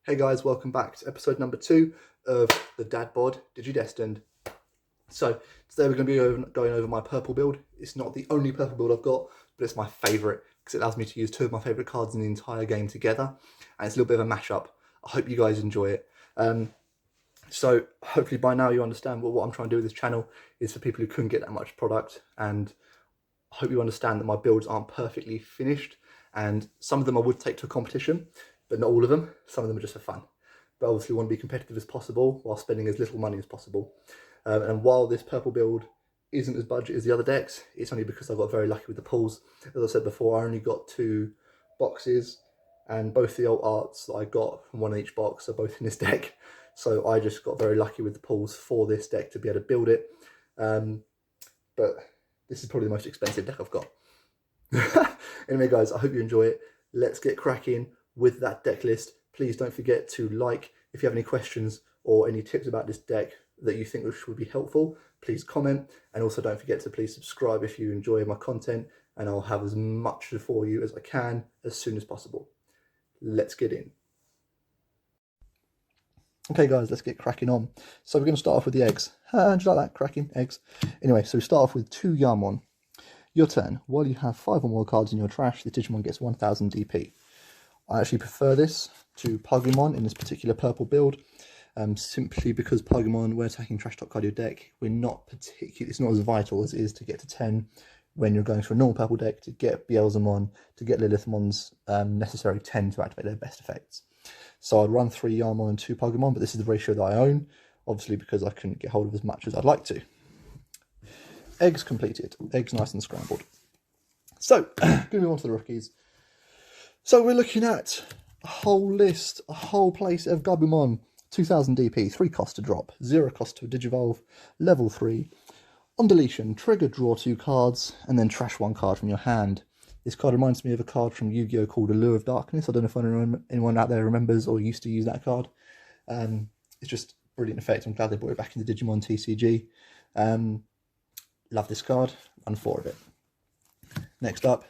Hey guys, welcome back to episode number 2 of the Dad Bod Digidestined. So today we're going to be going over my purple build. It's not the only purple build I've got, but it's my favourite because it allows me to use 2 of my favourite cards in the entire game together, and it's a little bit of a mashup. I hope you guys enjoy it. So hopefully by now you understand what I'm trying to do with this channel is for people who couldn't get that much product, and I hope you understand that my builds aren't perfectly finished, and some of them I would take to a competition, but not all of them. Some of them are just for fun. But obviously we want to be competitive as possible while spending as little money as possible. And while this purple build isn't as budget as the other decks, it's only because I got very lucky with the pulls. As I said before, I only got 2 boxes, and both the old arts that I got from one in each box are both in this deck. So I just got very lucky with the pulls for this deck to be able to build it. But this is probably the most expensive deck I've got. Anyway guys, I hope you enjoy it. Let's get cracking with that deck list. Please don't forget to like. If you have any questions or any tips about this deck that you think would be helpful, please comment. And also don't forget to please subscribe if you enjoy my content, and I'll have as much for you as I can as soon as possible. Let's get in. Okay guys, let's get cracking on. So we're going to start off with the eggs. Do you like that? Cracking eggs. Anyway, so we start off with 2 Yarmon. Your turn. While you have 5 or more cards in your trash, the Digimon gets 1000 DP. I actually prefer this to Pugimon in this particular purple build, simply because Pugimon, when attacking trash top card of your deck, it's not as vital as it is to get to 10 when you're going for a normal purple deck, to get Beelzemon, to get Lilithmon's necessary 10 to activate their best effects. So I'd run 3 Yarmon and 2 Pugimon, but this is the ratio that I own, obviously because I couldn't get hold of as much as I'd like to. Eggs completed. Eggs nice and scrambled. So, going to move on to the rookies. So we're looking at a whole list, a whole place of Gabumon. 2000 DP, 3 cost to drop, 0 cost to Digivolve, level 3. On deletion, trigger, draw 2 cards, and then trash 1 card from your hand. This card reminds me of a card from Yu-Gi-Oh! Called Allure of Darkness. I don't know if anyone out there remembers or used to use that card. It's just brilliant effect. I'm glad they brought it back in the Digimon TCG. Love this card. Run 4 of it. Next up,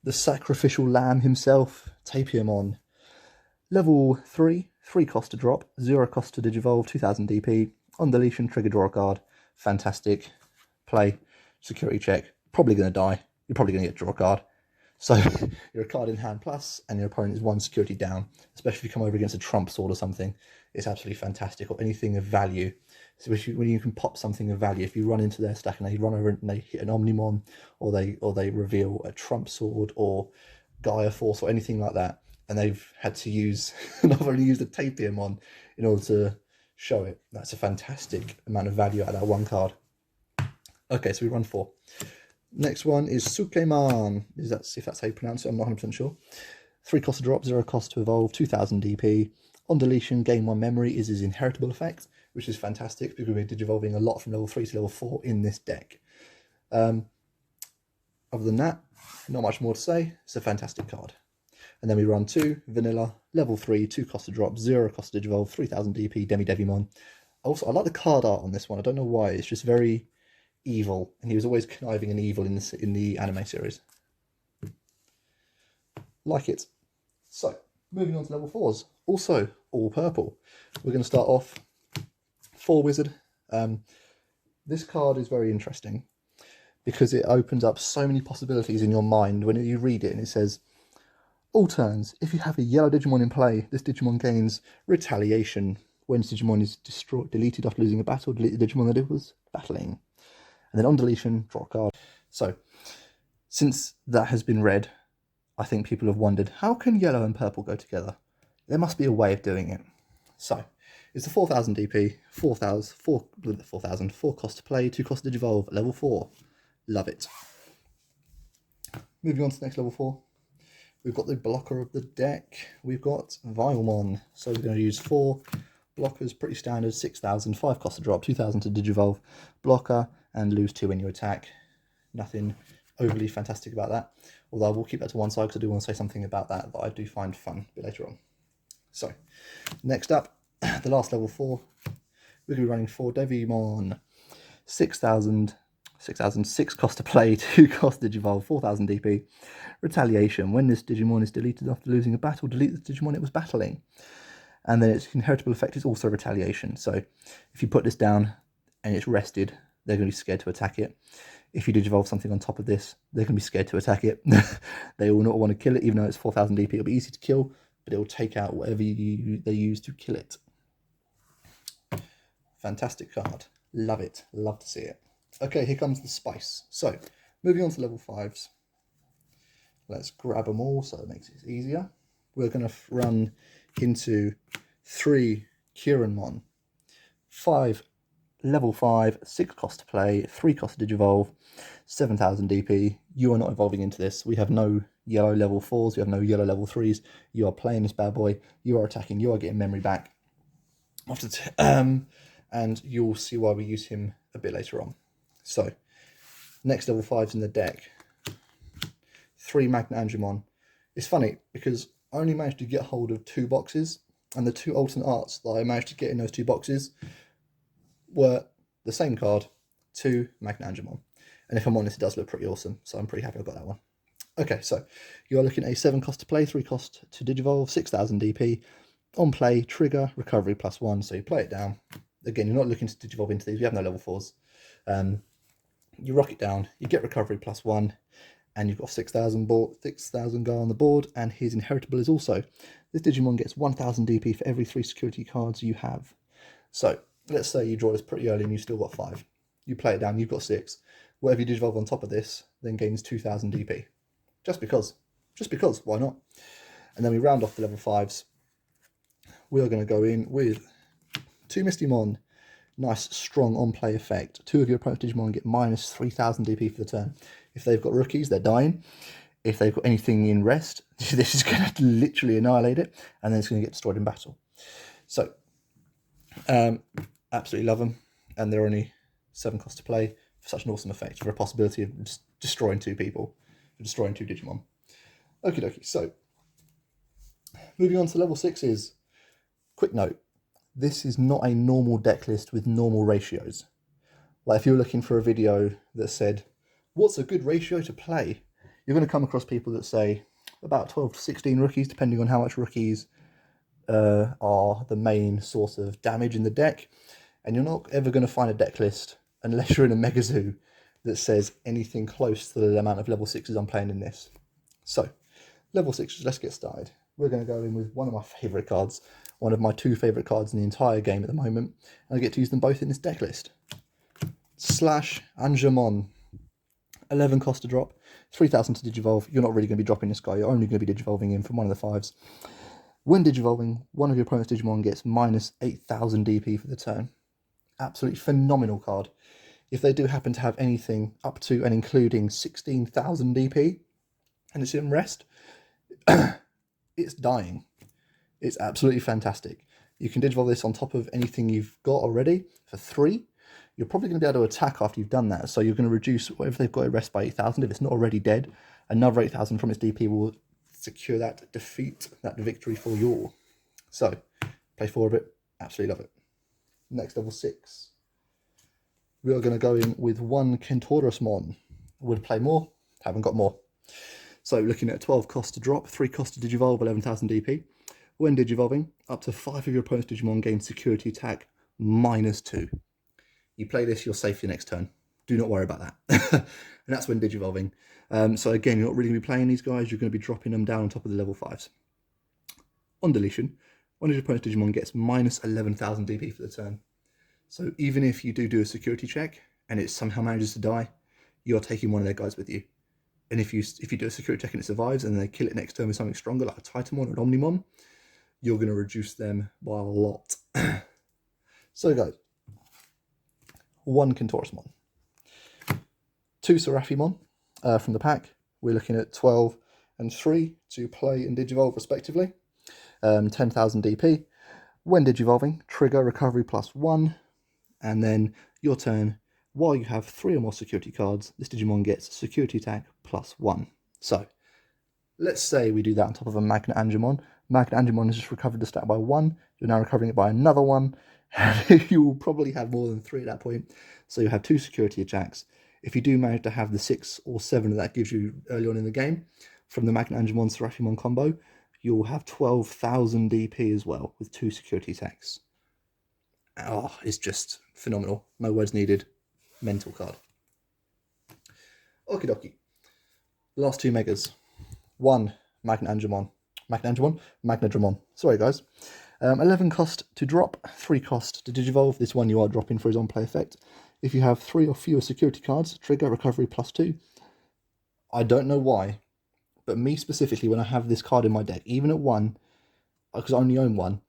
the sacrificial lamb himself, Tapiamon. Level 3, 3 cost to drop, 0 cost to Digivolve, 2000 DP. On deletion, trigger, draw a card. Fantastic. Play, security check. Probably going to die. You're probably going to get draw a card. So you're a card in hand plus, and your opponent is 1 security down. Especially if you come over against a trump sword or something. It's absolutely fantastic. Or anything of value. So when you can pop something of value, if you run into their stack and they run over and they hit an Omnimon, or they reveal a trump sword or Gaia Force or anything like that, and they've had to use, and I've only used a Tapiamon in order to show it. That's a fantastic amount of value out of that 1 card. Okay, so we run 4. Next one is Sukeman. If that's how you pronounce it, I'm not 100% sure. 3 cost to drop, 0 cost to evolve, 2000 DP. On deletion, gain 1 memory is his inheritable effect, which is fantastic because we're digivolving a lot from level 3 to level 4 in this deck. Other than that, not much more to say. It's a fantastic card. And then we run 2, vanilla, level 3, 2 cost to drop, 0 cost to digivolve, 3000 DP, Demi-Devimon. Also, I like the card art on this one. I don't know why. It's just very evil, and he was always conniving and evil in the anime series. Like it. So, moving on to level 4s. Also, all purple. We're going to start off 4 Wizard. This card is very interesting because it opens up so many possibilities in your mind when you read it, and it says, all turns, if you have a yellow Digimon in play, this Digimon gains retaliation. When this Digimon is deleted after losing a battle, delete the Digimon that it was battling. And then on deletion, draw a card. So, since that has been read, I think people have wondered, how can yellow and purple go together? There must be a way of doing it. So, it's a 4000 DP, 4 cost to play, 2 cost to Digivolve, level 4. Love it. Moving on to the next level 4. We've got the blocker of the deck. We've got Vilemon. So we're going to use 4 blockers, pretty standard, 6000, 5 cost to drop, 2000 to Digivolve, blocker, and lose 2 when you attack. Nothing overly fantastic about that. Although I will keep that to one side because I do want to say something about that I do find fun a bit later on. So, next up, the last level 4. We're going to be running 4 Devimon. 6000, 6,006 cost to play, 2 cost to Digivolve, 4,000 DP. Retaliation. When this Digimon is deleted after losing a battle, delete the Digimon it was battling. And then its inheritable effect is also retaliation. So if you put this down and it's rested, they're going to be scared to attack it. If you Digivolve something on top of this, they're going to be scared to attack it. They will not want to kill it, even though it's 4,000 DP. It'll be easy to kill, but it will take out whatever they use to kill it. Fantastic card. Love it. Love to see it. Okay, here comes the spice. So, moving on to level 5s. Let's grab them all so it makes it easier. We're going to run into 3 Kieranmon, 5 level 5, 6 cost to play, 3 cost to Digivolve, 7,000 DP. You are not evolving into this. We have no yellow level 4s, we have no yellow level 3s. You are playing this bad boy, you are attacking, you are getting memory back. And you'll see why we use him a bit later on. So, next level 5s in the deck. 3 Magna Angemon. It's funny because I only managed to get hold of 2 boxes, and the 2 alternate arts that I managed to get in those 2 boxes were the same card, 2 Magna Angemon. And if I'm honest, it does look pretty awesome, so I'm pretty happy I got that one. Okay, so you are looking at a 7 cost to play, 3 cost to Digivolve, 6,000 DP. On play, trigger, recovery +1, so you play it down. Again, you're not looking to Digivolve into these, we have no level 4s. You rock it down, you get recovery +1, and you've got 6,000 go on the board, and his inheritable is also. This Digimon gets 1,000 DP for every 3 security cards you have. So, let's say you draw this pretty early and you've still got 5. You play it down, you've got 6. Whatever you Digivolve on top of this, then gains 2,000 DP. Just because, why not? And then we round off the level 5s. We are going to go in with 2 Mistymon. Nice, strong on-play effect. 2 of your opponent's Digimon get minus 3,000 DP for the turn. If they've got rookies, they're dying. If they've got anything in rest, this is going to literally annihilate it, and then it's going to get destroyed in battle. So, absolutely love them, and they're only 7 cost to play for such an awesome effect, for a possibility of just destroying 2 people, destroying 2 Digimon. Okie dokie, so, moving on to level 6s. Quick note, this is not a normal deck list with normal ratios. Like if you were looking for a video that said, what's a good ratio to play? You're going to come across people that say about 12 to 16 rookies, depending on how much rookies are the main source of damage in the deck. And you're not ever going to find a deck list, unless you're in a Mega Zoo, that says anything close to the amount of level 6s I'm playing in this. So, level 6s, let's get started. We're going to go in with one of my favourite cards, one of my 2 favourite cards in the entire game at the moment, and I get to use them both in this deck list. Slash Angemon. 11 cost to drop, 3,000 to Digivolve. You're not really going to be dropping this guy, you're only going to be Digivolving him from one of the 5s. When Digivolving, one of your opponent's Digimon gets minus 8,000 DP for the turn. Absolutely phenomenal card. If they do happen to have anything up to and including 16,000 DP, and it's in rest, it's dying. It's absolutely fantastic. You can Digivolve this on top of anything you've got already for 3. You're probably going to be able to attack after you've done that, so you're going to reduce whatever they've got at rest by 8,000. If it's not already dead, another 8,000 from its DP will secure that defeat, that victory for you all. So, play 4 of it, absolutely love it. Next, level 6. We are going to go in with 1 Kentorusmon. Would play more, haven't got more. So, looking at 12 cost to drop, 3 cost to Digivolve, 11,000 DP. When Digivolving, up to 5 of your opponent's Digimon gain security attack -2. You play this, you're safe for your next turn. Do not worry about that. And that's when Digivolving. So again, you're not really going to be playing these guys, you're going to be dropping them down on top of the level 5s. On deletion, one of your opponent's Digimon gets minus 11,000 DP for the turn. So even if you do a security check, and it somehow manages to die, you're taking one of their guys with you. And if you do a security check and it survives, and then they kill it next turn with something stronger, like a Titanmon or an Omnimon, you're going to reduce them by a lot. So guys, 1 Kentorusmon. 2 Seraphimon from the pack. We're looking at 12 and 3 to play and Digivolve respectively. 10,000 DP. When Digivolving, trigger recovery +1. And then your turn, while you have 3 or more security cards, this Digimon gets security attack +1. So, let's say we do that on top of a Magna Angemon. Magna Angemon has just recovered the stat by 1. You're now recovering it by another 1. You will probably have more than 3 at that point. So you have 2 security attacks. If you do manage to have the 6 or 7 that gives you early on in the game, from the Magnet Angemon Seraphimon combo, you'll have 12,000 DP as well, with 2 security attacks. Oh, it's just phenomenal. No words needed. Mental card. Okie dokie. Last 2 megas. 1, Magnadramon. Sorry, guys. 11 cost to drop, 3 cost to Digivolve. This one you are dropping for his on-play effect. If you have 3 or fewer security cards, trigger recovery +2. I don't know why, but me specifically, when I have this card in my deck, even at 1, because I only own 1,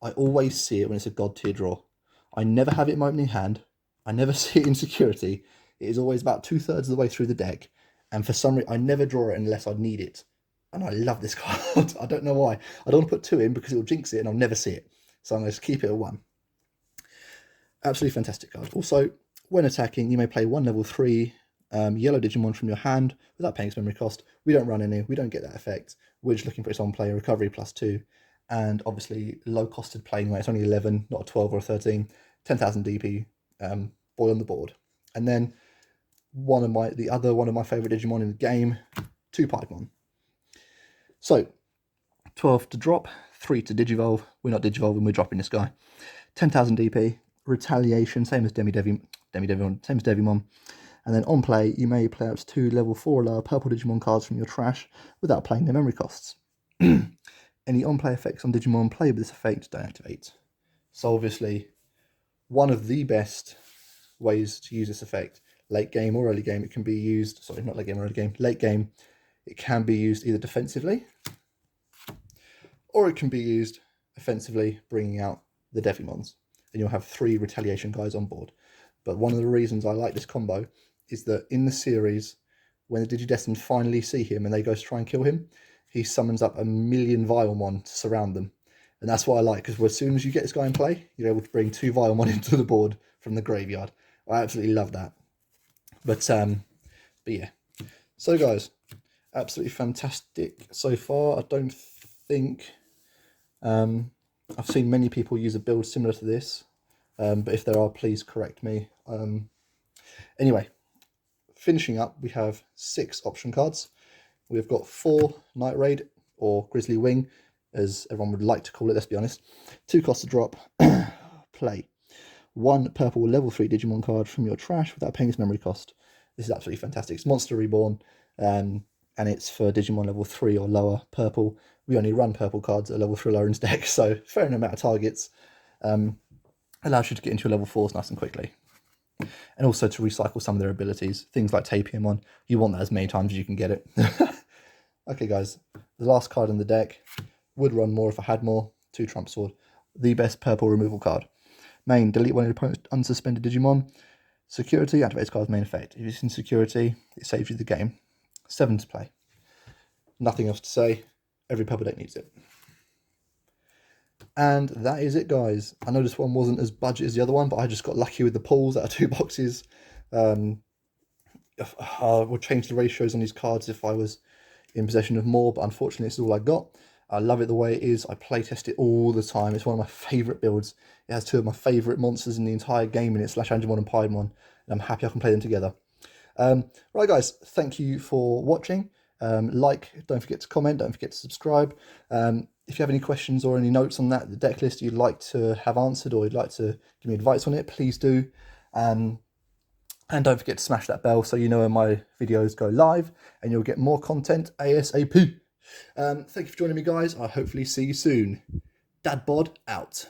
I always see it when it's a God tier draw. I never have it in my opening hand. I never see it in security. It is always about 2/3 of the way through the deck. And for some reason, I never draw it unless I need it. And I love this card. I don't know why. I don't want to put 2 in because it will jinx it and I'll never see it. So I'm going to keep it at 1. Absolutely fantastic card. Also, when attacking, you may play 1 level 3 yellow Digimon from your hand without paying its memory cost. We don't run any. We don't get that effect. We're just looking for its on-play recovery +2. And obviously, low-costed play anyway. It's only 11, not a 12 or a 13. 10,000 DP boy on the board. And then one of my favourite Digimon in the game, 2 Piedmon. So, 12 to drop, 3 to Digivolve. We're not Digivolving, we're dropping this guy. 10,000 DP, Retaliation, same as Devimon. And then on play, you may play up to 2 level 4 or lower purple Digimon cards from your trash without paying their memory costs. Any on-play effects on Digimon played with this effect don't activate. So obviously, one of the best ways to use this effect, late game or early game, it can be used, sorry, not late game or early game, late game, it can be used either defensively, or it can be used offensively, bringing out the Devimons. And you'll have 3 retaliation guys on board. But one of the reasons I like this combo is that in the series, when the Digidestined finally see him and they go to try and kill him, he summons up 1,000,000 Vilemon to surround them. And that's what I like, because as soon as you get this guy in play, you're able to bring 2 Vilemon into the board from the graveyard. I absolutely love that. But yeah. So guys, absolutely fantastic so far. I don't think I've seen many people use a build similar to this, but if there are, please correct me. Anyway, finishing up, we have 6 option cards. We've got 4 Night Raid, or Grizzly Wing, as everyone would like to call it, let's be honest. 2 cost to drop, play. 1 purple level 3 Digimon card from your trash without paying its memory cost. This is absolutely fantastic. It's Monster Reborn, and it's for Digimon level 3 or lower purple. We only run purple cards at level 3 or lower in deck, so fair enough amount of targets. Allows you to get into your level 4s nice and quickly. And also to recycle some of their abilities. Things like Tapiamon, you want that as many times as you can get it. Okay guys, the last card in the deck, would run more if I had more, 2 Trump Sword. The best purple removal card. Main, delete one of your opponent's unsuspended Digimon. Security, activates card's main effect. If it's in security, it saves you the game. 7 to play. Nothing else to say. Every purple deck needs it. And that is it, guys. I know this one wasn't as budget as the other one, but I just got lucky with the pulls out of 2 boxes. I would change the ratios on these cards if I was in possession of more, but unfortunately this is all I got. I love it the way it is. I playtest it all the time. It's one of my favourite builds. It has 2 of my favourite monsters in the entire game in it, /Angemon and Piedmon, and I'm happy I can play them together. Right guys, thank you for watching. Don't forget to comment, don't forget to subscribe. If you have any questions or any notes on that, the deck list you'd like to have answered, or you'd like to give me advice on it, please do. And don't forget to smash that bell so you know when my videos go live, and you'll get more content ASAP. Thank you for joining me, guys. I'll hopefully see you soon. Dad Bod out.